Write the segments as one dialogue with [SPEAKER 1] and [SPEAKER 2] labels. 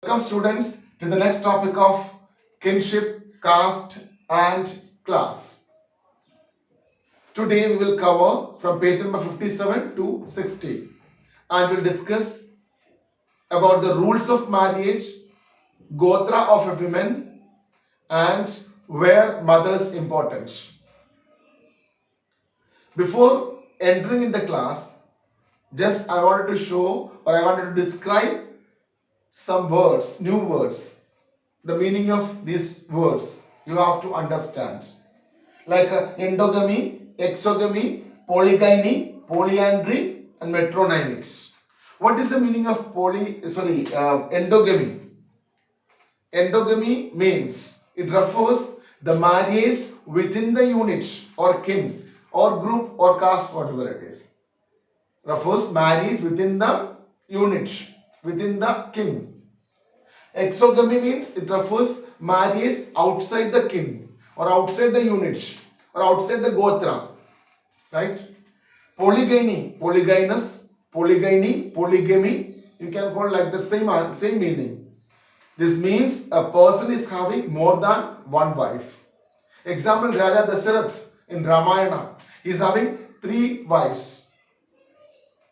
[SPEAKER 1] Welcome students to the next topic of kinship, caste and class. Today we will cover from page number 57 to 60 and we'll discuss about the rules of marriage, gotra of a woman and where mother's importance. Before entering in the class, just I wanted to show or I wanted to describe some words, new words, the meaning of these words you have to understand. Like endogamy, exogamy, polygyny, polyandry, and metronymics. What is the meaning of endogamy? Endogamy means it refers the marriage within the unit or kin or group or caste, whatever it is. Refers marriage within the unit, within the kin. Exogamy means it refers marriage outside the kin or outside the unit or outside the gotra, right? Polygyny, polygynous, polygyny, polygamy, you can call like the same meaning. This means a person is having more than one wife. Example, Raja Dasarath in Ramayana, he is having 3 wives.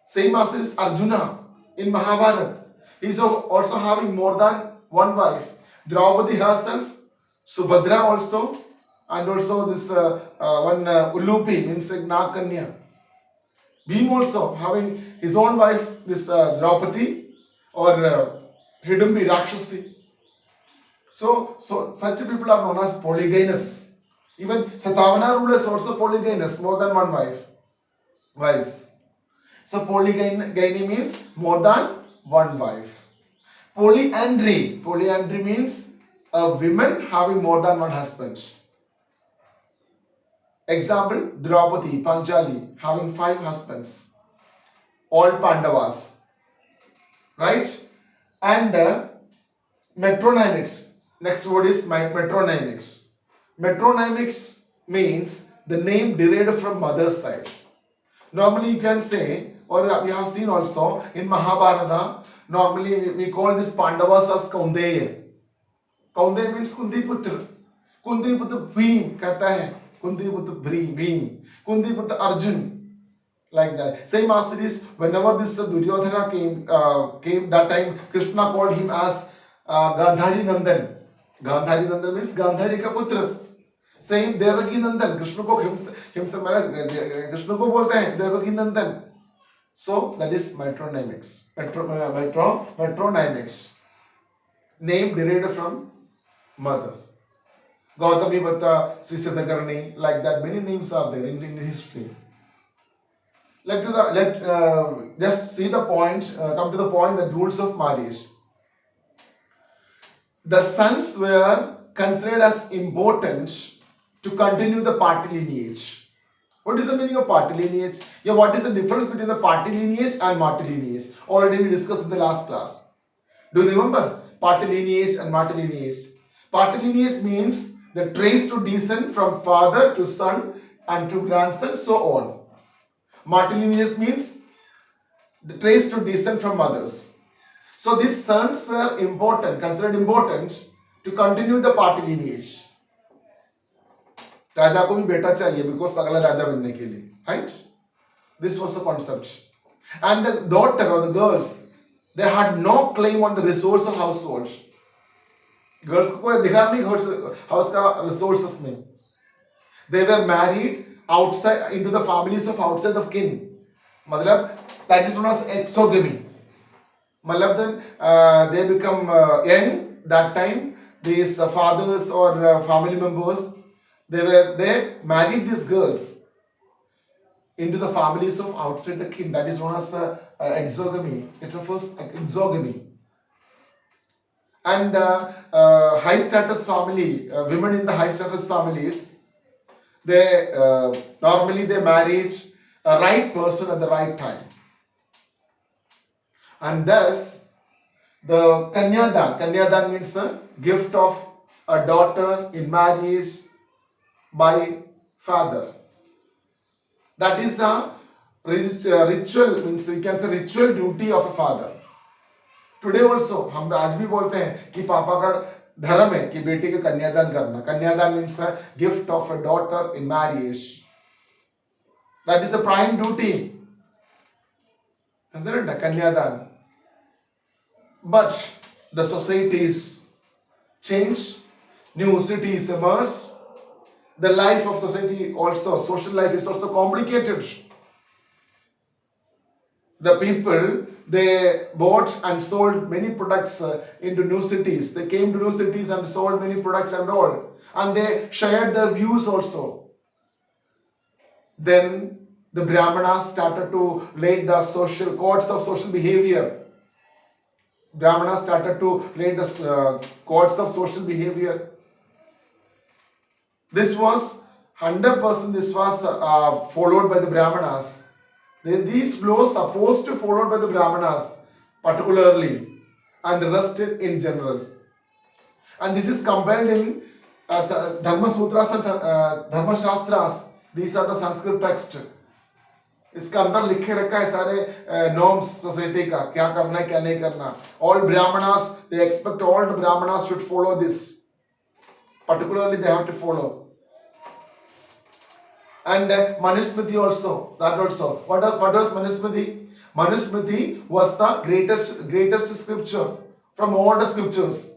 [SPEAKER 1] Same as is Arjuna in Mahabharata. He is also having more than one wife. Draupadi herself, Subhadra also, and also this one Ulupi means like Nagkanya. Bhim also having his own wife, this Draupadi or Hidumbi Rakshasi. So such people are known as polygynous. Even Satavana rulers also polygynous, more than one wives. So polygyny means more than one wife. Polyandry means a woman having more than one husband. Example, Draupadi, Panchali having 5 husbands, all Pandavas, right? And metronymics. Next word is metronymics. Metronymics means the name derived from mother's side. Normally you can say, or we have seen also in Mahabharata, normally we call this Pandavas as Kaundeya. Kaundeya means Kundi Putra. Kundi Putra Bhim कहता है. Kundi Putra Bhim. Kundi Putra Arjun. Like that. Same as it is whenever this Duryodhana came that time Krishna called him as Gandhari Nandan. Gandhari Nandan means Gandhari ka putra. Same Devaki Nandan. Krishna ko Krishna ko bolte hain Devaki Nandan. So that is metronymics. Metronymics. Name derived from mothers. Gautami Bhatta, Sisatakarni, like that. Many names are there in history. Just see the point, come to the point, the rules of marriage. The sons were considered as important to continue the party lineage. What is the meaning of party lineage? Yeah, what is the difference between the party lineage and marty lineage? Already we discussed in the last class. Do you remember party lineage and marty lineage? Party lineage means the trace to descent from father to son and to grandson, so on. Matrilineage means the trace to descent from mothers. So these sons were important, considered important to continue the party lineage. राजा को भी बेटा चाहिए because अगला राजा बनने के लिए, right? This was the concept. And the daughter or the girls, they had no claim on the resource of household. Girls को कोई अधिकार नहीं house का resources में. They were married outside into the families of outside of kin. मतलब that is known as exogamy. मतलब then they become young that time. These fathers or family members they married these girls into the families of outside the kin. That is known as exogamy. It refers exogamy. And high status family, women in the high status families, they normally they married a right person at the right time, and thus the kanyadan means a gift of a daughter in marriage by father. That is the ritual, means we can say ritual duty of a father. Today also हम आज भी बोलते हैं कि पापा का धर्म है कि बेटी का कन्यादान करना. कन्यादान means a gift of a daughter in marriage. That is the prime duty, isn't it? Kanyadan. But the societies change, new cities emerge. The life of society also, social life is also complicated. The people, they bought and sold many products into new cities. They came to new cities and sold many products and all. And they shared their views also. Then the Brahmanas started to lay the social codes of social behavior. Brahmanas started to lay the codes of social behavior. This was 100%. This was followed by the Brahmanas. These laws supposed to followed by the Brahmanas particularly, and the rest in general. And this is compiled in Dharma Sutras and Dharma Shastras. These are the Sanskrit text. इसके अंदर लिखे रखा है सारे norms society का, क्या करना है क्या नहीं करना. All Brahmanas, they expect all the Brahmanas should follow this. Particularly they have to follow. And Manusmriti also, that also. What was Manusmriti? Manusmriti was the greatest scripture from all the scriptures.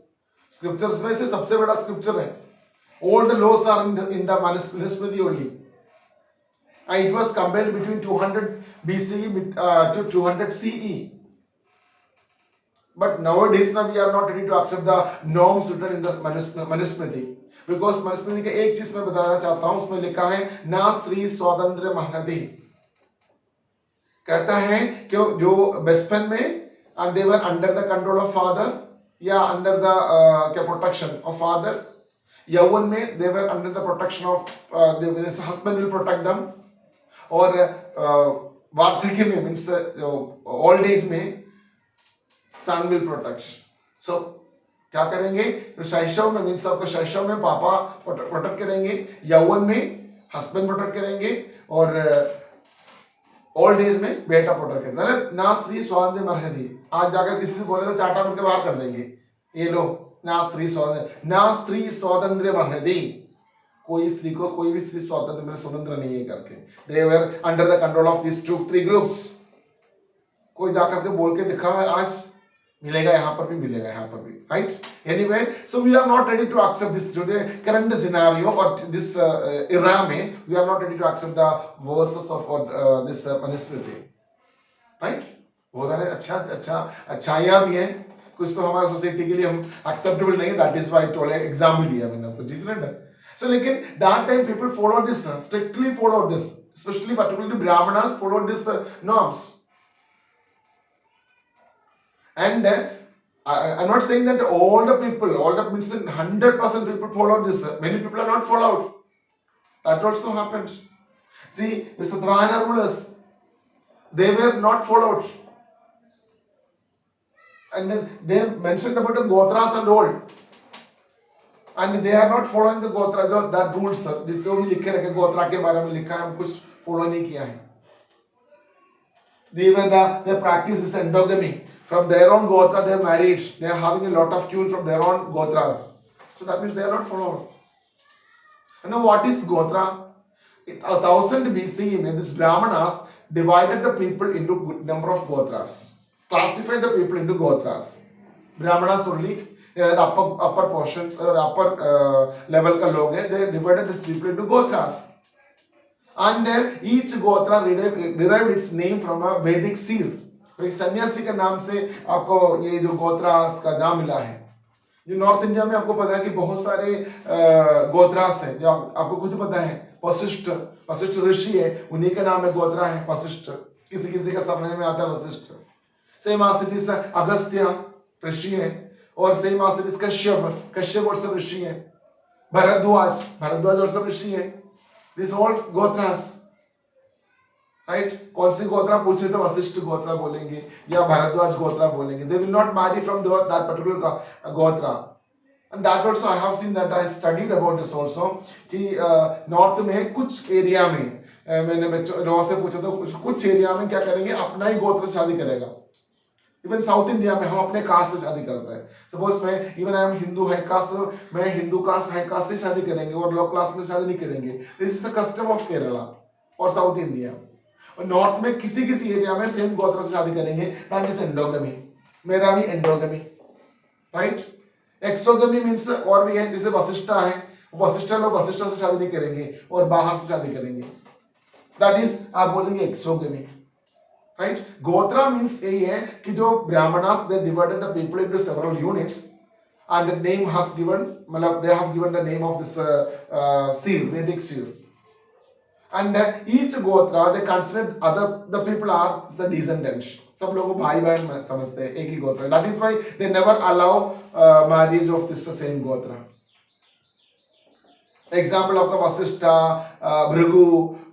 [SPEAKER 1] Scriptures में से सबसे बड़ा scripture है. All the laws are in the Manusmriti only. And it was compiled between 200 BCE to 200 CE. But nowadays now we are not ready to accept the norms written in the Manusmriti. Because Manusmriti का एक चीज मैं बताना चाहता हूँ, उसमें लिखा है ना स्त्री स्वातंत्र्य महनति. कहता है कि जो बचपन में and they were under the control of father या under the क्या protection of father. यौवन में they were under the protection of the husband will protect them. और वार्धक्य में मीन्स ओल्ड एज में सन विल प्रोटेक्ट. सो क्या करेंगे? तो शैशव में मीन्स आपको शैशव में पापा प्रोटेक्ट करेंगे, यौवन में हस्बैंड प्रोटेक्ट करेंगे, और ओल्ड एज में बेटा प्रोटेक्ट करेंगे. ना स्त्री स्वातंत्र्य मर्हति. आज जाकर किसी से बोले तो चाटा मिलकर बाहर कर देंगे. ये लो ना स्त्री स्वातंत्र्य मर्हति. कोई स्त्री को कोई भी स्त्री स्वतंत्र नहीं है करके. They were under the control of these 2-3 groups. कोई जाकर के बोल के दिखा है आज मिलेगा, यहाँ पर भी मिलेगा, यहाँ पर भी. Right? Anyway, so we are not ready to accept this today current scenario or this era में we are not ready to accept the verses of this Manusmriti. Right? बहुत सारे अच्छाइयाँ भी हैं, कुछ तो हमारे सोसाइटी के लिए हम acceptable नहीं है. That is why टोले एग्जाम भी दिया मैंने आपको. जिसने so लेकिन that time people followed this, strictly followed this, especially particularly Brahmanas followed this norms. And I'm not saying that all the people, all that means that 100% people followed this. Many people are not followed. That also happened. See, the Satvahana rulers, they were not followed. And they mentioned about the Gotras and all. And they are not following the गोत्रा जो that rules sir. जो भी लिखे रखे गोत्रा के बारे में लिखा है, हम कुछ follow नहीं किया है. Even the practice is endogamy. From their own gotra they are married. They are having a lot of children from their own gotras. So that means they are not followed. You know what is gotra? 1000 BCE, when these Brahmanas divided the people into good number of gotras. Classified the people into gotras. Brahmanas only. The upper portions or upper level का लोग हैं, they divided these people into gotras, and each gotra derived its name from a Vedic seer. तो एक सन्यासी के नाम से आपको ये जो गोत्रास का नाम मिला है. जो नॉर्थ इंडिया में आपको पता है कि बहुत सारे गोत्रास हैं, जो आपको खुद पता है. वशिष्ठ ऋषि है, उन्हीं का नाम है गोत्रा है वशिष्ठ. किसी का समझ में आता है वशिष्ठ. सेम आसिटिस अगस्त्य ऋषि है, और सेम आसिटिस कश्यप और सब ऋषि है. भरद्वाज और सब ऋषि है. This all gotras. राइट? कौन सी गोत्रा पूछे तो वशिष्ठ गोत्रा बोलेंगे या भारद्वाज गोत्रा बोलेंगे. They will not marry from that particular gotra. And that also I have seen that I studied about this also कि नॉर्थ में कुछ एरिया में मैंने बच्चों से पूछा तो कुछ एरिया में क्या करेंगे, अपना ही गोत्र शादी करेगा. इवन साउथ इंडिया में हम अपने कास्ट से शादी करते हैं. सपोज मैं even I am Hindu high cast, तो मैं हिंदू कास्ट हाई कास्ट से शादी करेंगे और लो क्लास में शादी नहीं करेंगे. This is the custom of Kerala और साउथ इंडिया. और नॉर्थ में किसी किसी एरिया में सेम गोत्र से शादी करेंगे, दैट इज एंडोगमी. मेरा भी एंडोगमी, राइट. एक्सोगमी मीन्स और भी है, जैसे वशिष्ठा है, वशिष्ठा लोग वशिष्ठा से शादी नहीं करेंगे और बाहर से शादी करेंगे, दैट इज आप बोलेंगे एक्सोगमी, राइट. गोत्रा मीन्स यही है कि जो Brahmanas they divided the people into several units and the name has given, मतलब they have given the name of this seer, Vedic seer, and each gotra they consider other the people are the descendants. सब लोगों को भाई बहन समझते हैं, एक ही गोत्र. That is why they never allow marriage of this same gotra. Example आपका वशिष्ठा, भृगु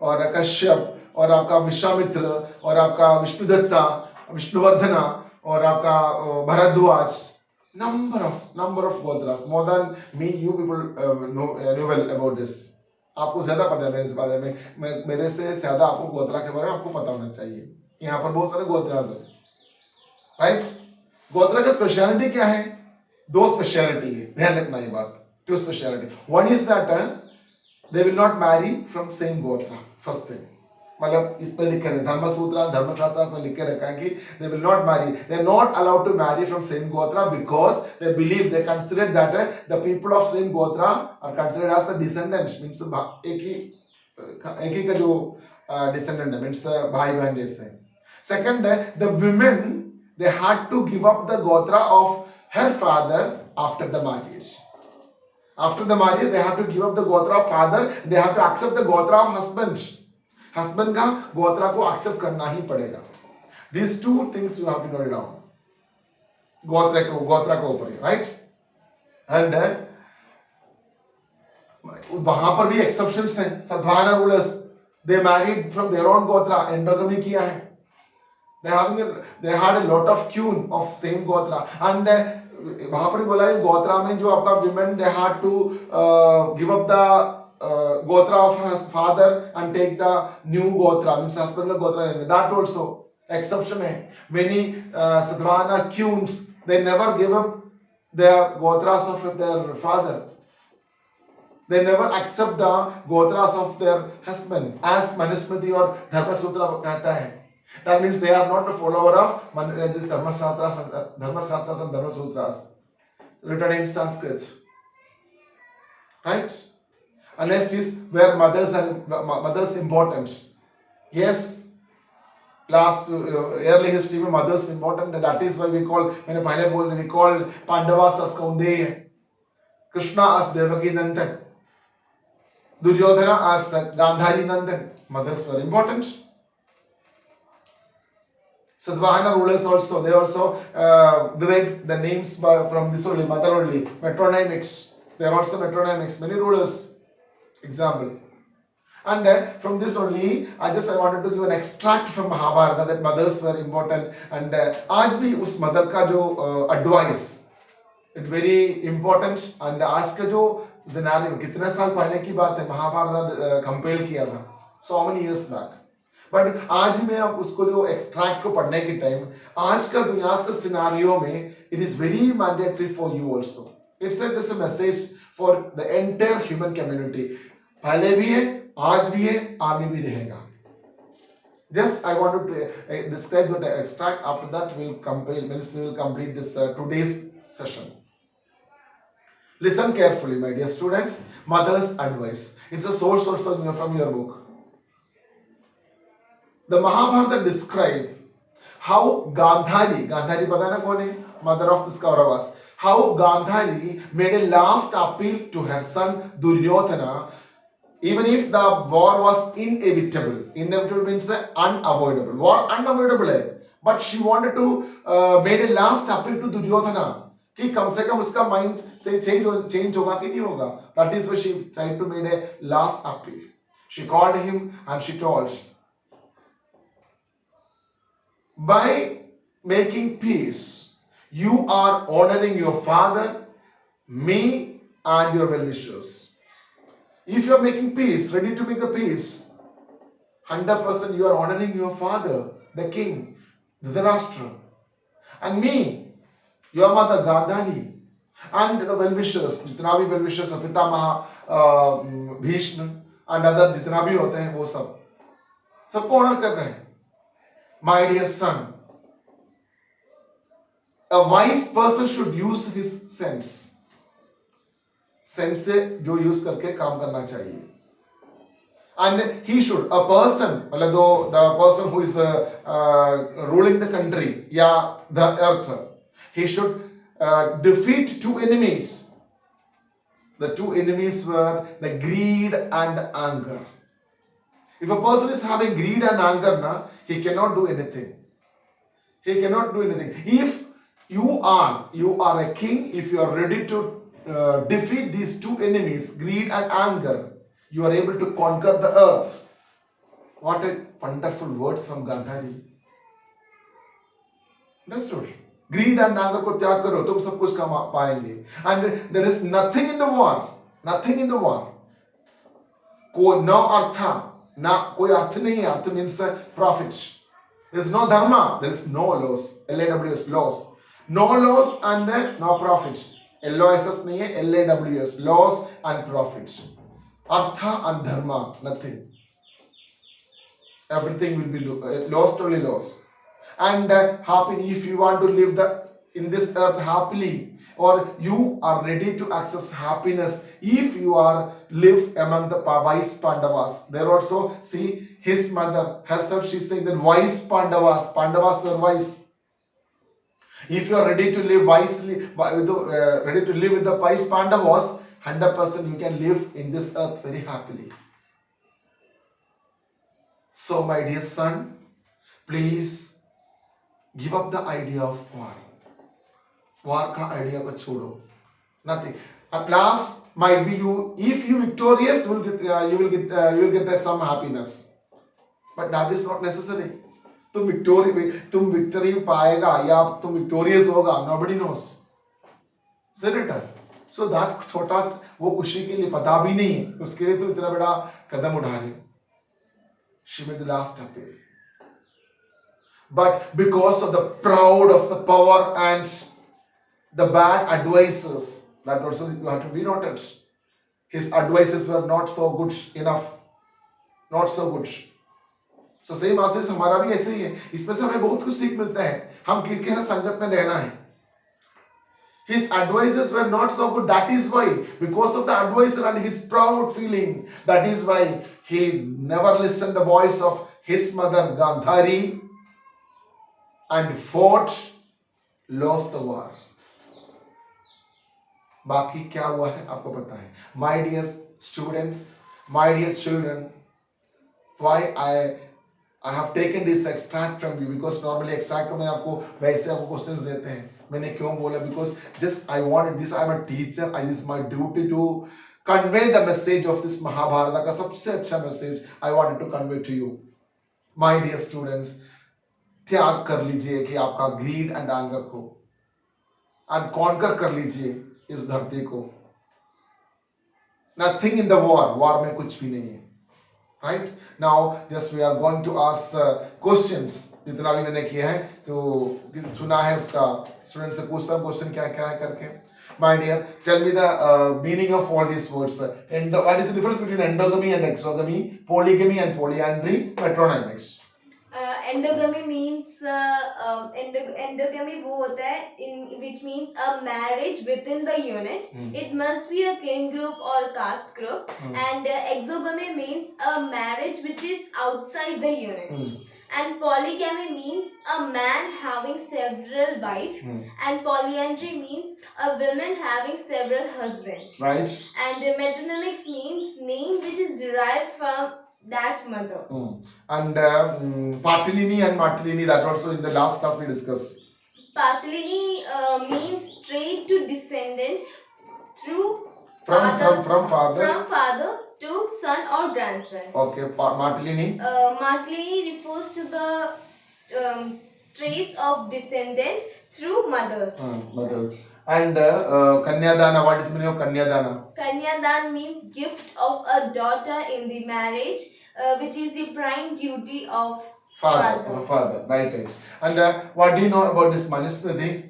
[SPEAKER 1] और कश्यप और आपका विश्वामित्र और आपका विष्णुदत्ता, विष्णुवर्धना और आपका Bharadwaj. number of gotras, more than me you people know well about this. आपको ज्यादा पता है मेरे इस बारे में, मेरे से ज्यादा आपको गोत्रा के बारे में आपको पता होना चाहिए. यहाँ पर बहुत सारे गोत्रास हैं, राइट. गोत्रा का स्पेशलिटी क्या है? दो स्पेशलिटी है, ध्यान रखना ये बात. Two speciality. One is that they will not marry from same gotra. First thing, मतलब इस पर लिखे हैं धर्मसूत्र धर्मशास्त्र में लिखे रखा है कि they will not marry, they are not allowed to marry from same gotra because they believe, they consider that the people of same gotra are considered as the descendants. Means एक ही का जो डिसेंडेंट है, मींस भाई बहन जैसे. सेकंड है the women they had to give up the gotra of her father after the marriage. After the marriage, they have to give up the gotra of father. They have to accept the gotra of husband. Husband का गोत्रा को accept करना ही पड़ेगा. These two things you have to note down. गोत्रा को ऊपर, right? And वहां पर भी exceptions हैं. Sadhvana rulers, they married from their own gotra, endogamy किया है. They had a lot of kin of same gotra, and वहां पर बोला है गोत्रा में जो आपका women they had to give up the gotra of father and take the new gotra, means husband का गोत्रा लेने. दैट आल्सो एक्सेप्शन है. मेनी सद्वाना queens they never give up their gotras of their father. They never accept the gotras of their husband, as Manusmriti और धर्मसूत्र कहता है. That means they are not a follower of this Dharmasastras and Dharmasutras written in Sanskrit, right? Unless is where mothers important. Yes, last early history में mothers important. That is why we call, मैंने पहले बोल we call Pandavas as Kaundeya, Krishna as Devaki Nandan, Duryodhana as Gandhari Nandan. Mothers were important. Satvahana rulers also, they also derived the names from this only, mother only. Metronymics, they are also metronymics. Many rulers, example. And from this only, I wanted to give an extract from Mahabharata that mothers were important. And आज भी उस mother का जो advice, it very important. And आज का जो scenario, कितने साल पहले की बात है, महाभारत compile किया था, so many years back. But आज भी मैं उसको जो एक्सट्रैक्ट को पढ़ने के टाइम, आज का दुनिया का सिनारियो में it is very mandatory for you also. It's this message for the entire human community. पहले भी है, आज भी है, आगे भी रहेगा. Just I want to describe the extract. After that we will complete this today's session. Listen carefully, my dear students. Mother's advice. It's a source also from your book. The Mahabharata describe how Gandhari पता ना कौन है, mother of this Kauravas, how Gandhari made a last appeal to her son Duryodhana, even if the war was inevitable. Inevitable means unavoidable. War unavoidable है, but she wanted to made a last appeal to Duryodhana कि कम से कम उसका mind से change होगा कि नहीं होगा. That is why she tried to make a last appeal. She called him and she told, by making peace, you are honoring your father, me, and your well-wishers. If you are making peace, ready to make the peace, 100% you are honoring your father, the king, Dhritarashtra, and me, your mother Gandhari, and the well-wishers, जितना भी well-wishers हैं, पितामह Bhishma and other जितना भी होते हैं वो सबको honour कर रहे हैं. My dear son, a wise person should use his sense. Sense से जो use करके काम करना चाहिए. And he should, a person, मतलब the person who is ruling the country, yeah, the earth, he should defeat two enemies. The two enemies were the greed and the anger. If a person is having greed and anger, he cannot do anything. He cannot do anything. If you are a king, if you are ready to defeat these two enemies, greed and anger, you are able to conquer the earth. What a wonderful words from Gandhari. Understood? Greed and anger को त्याग करो, तुम सब कुछ कमा पाएंगे. And there is nothing in the war. Nothing in the war. No artha. Na कोई अर्थ नहीं है. Artha means profit. There is no dharma. There is no laws. LAWS laws. No laws and no profit. LOSS नहीं है. LAWS laws and profit. Artha and dharma, nothing. Everything will be lost, only lost. And happy, if you want to live in this earth happily, or you are ready to access happiness, if you are live among the wise Pandavas. There also, see, his mother herself, she is saying that wise Pandavas were wise. If you are ready to live wisely, ready to live with the wise Pandavas, 100% you can live in this earth very happily. So my dear son, please give up the idea of war. War ka idea ko chodo. Nothing. At last, might be you. If you victorious, you will get some happiness. But that is not necessary. तुम victory पाएगा या तुम victorious होगा. Nobody knows. Isn't it? So that छोटा वो खुशी के लिए पता भी नहीं है. उसके लिए तो इतना बड़ा कदम उठा रहे. She made the last appeal. But because of the proud of the power and the bad advices, that also you have to be noted. His advices were not so good enough. Not so good. So same as हमारा भी ऐसे ही है. इसमें से हमें बहुत कुछ सीख मिलता है. हम किसके साथ संगत में रहना है. His advices were not so good. That is why, because of the advisor and his proud feeling, that is why he never listened the voice of his mother Gandhari and fought, lost the war. बाकी क्या हुआ है आपको पता है. My dear students, my dear children, why I have taken this extract from you, because normally extract में आपको वैसे आपको questions देते हैं. मैंने क्यों बोला? Because just I wanted this. I am a teacher. It is my duty to convey the message of this Mahabharata का सबसे अच्छा message I wanted to convey to you. My dear students, त्याग कर लीजिए कि आपका greed and anger को, and conquer कर लीजिए इस धरती को. Nothing in the war में कुछ भी नहीं है. Right? Now, just we are going to ask questions. जितना भी मैंने किया है तो सुना है उसका स्टूडेंट से पूछता हूँ क्वेश्चन क्या क्या है करके. My dear, tell me the meaning of all these words. What is the difference between endogamy and exogamy, polygamy and polyandry, patronymics?
[SPEAKER 2] Endogamy means endogamy वो होता है which means a marriage within the unit. It must be a kin group or caste group. And exogamy means a marriage which is outside the unit. And polygamy means a man having several wives. And polyandry means a woman having several husbands.
[SPEAKER 1] Right.
[SPEAKER 2] And metronymics means name which is derived from that mother.
[SPEAKER 1] And Patilini and Martilini, that also in the last class we discussed.
[SPEAKER 2] Patilini means straight to descendant through
[SPEAKER 1] from father.
[SPEAKER 2] From father to son or grandson.
[SPEAKER 1] Okay, Martilini.
[SPEAKER 2] Martilini refers to the trace of descendant through mothers.
[SPEAKER 1] Mothers. And Kanyadana, what is the meaning of Kanyadana?
[SPEAKER 2] Kanyadan means gift of a daughter in the marriage, which is the prime duty of
[SPEAKER 1] Father. Right. And what do you know about this Manusmriti?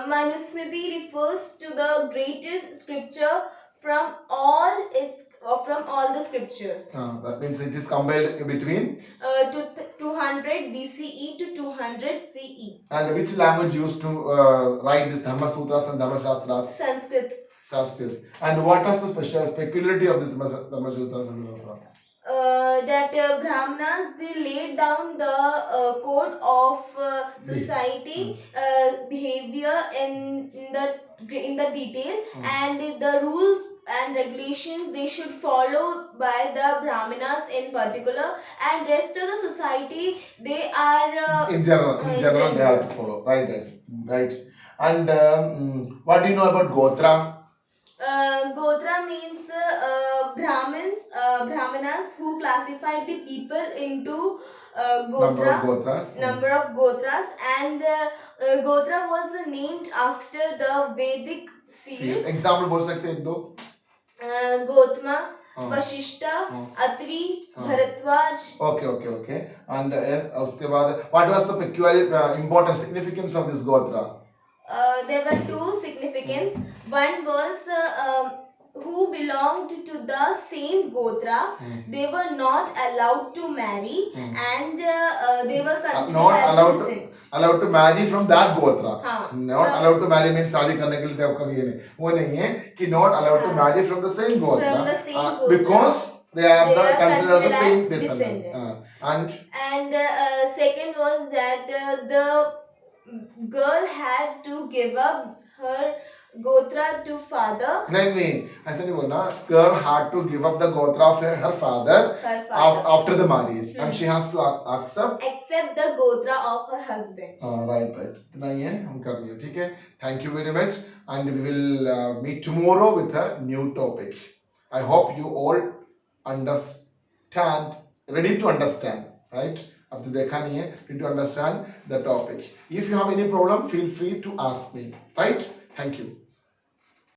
[SPEAKER 2] Manusmriti refers to the greatest scripture from all the scriptures.
[SPEAKER 1] That means it is compiled between.
[SPEAKER 2] To 200 BCE to 200 CE.
[SPEAKER 1] And which language used to write this Dharma Sutras and Dharma Shastras?
[SPEAKER 2] Sanskrit.
[SPEAKER 1] Sanskrit. And what was the peculiarity of this Dharma Sutras and Dharma Shastras?
[SPEAKER 2] That Brahmanas, they laid down the code of society behavior in the detail, and the rules and regulations they should follow by the Brahmanas in particular, and rest of the society they are
[SPEAKER 1] in general they have to follow. Right. And what do you know about Gotra?
[SPEAKER 2] Gotra means Brahmanas who classified the people into number of Gotras, and Gotra was named after the Vedic seal.
[SPEAKER 1] Example बोल सकते हैं एक दो?
[SPEAKER 2] Gotma, Vashishta, Atri, Bharatwaj.
[SPEAKER 1] Okay. And yes, उसके बाद what was the peculiar important significance of this Gotra?
[SPEAKER 2] There were two significance. One was who belonged to the same Gotra. They were not allowed to marry, and they were considered
[SPEAKER 1] not allowed to marry from that Gotra.
[SPEAKER 2] Not
[SPEAKER 1] allowed to marry means शादी करने के लिए आपका ये नहीं वो नहीं है कि not allowed to marry from the same Gotra.
[SPEAKER 2] From the same Gotra.
[SPEAKER 1] Because they are considered the same descendant.
[SPEAKER 2] And second was that the girl had to give up her Gotra to father.
[SPEAKER 1] नहीं ऐसा नहीं बोलना. Girl had to give up the Gotra of her father after the marriage, and she has to accept
[SPEAKER 2] the Gotra of her husband.
[SPEAKER 1] Right. इतना ही है हम कर लिए ठीक है. Thank you very much, and we will meet tomorrow with a new topic. I hope you all understand, ready to understand, right? अब तो देखा नहीं है, ready to understand the topic. If you have any problem, feel free to ask me, right? Thank you.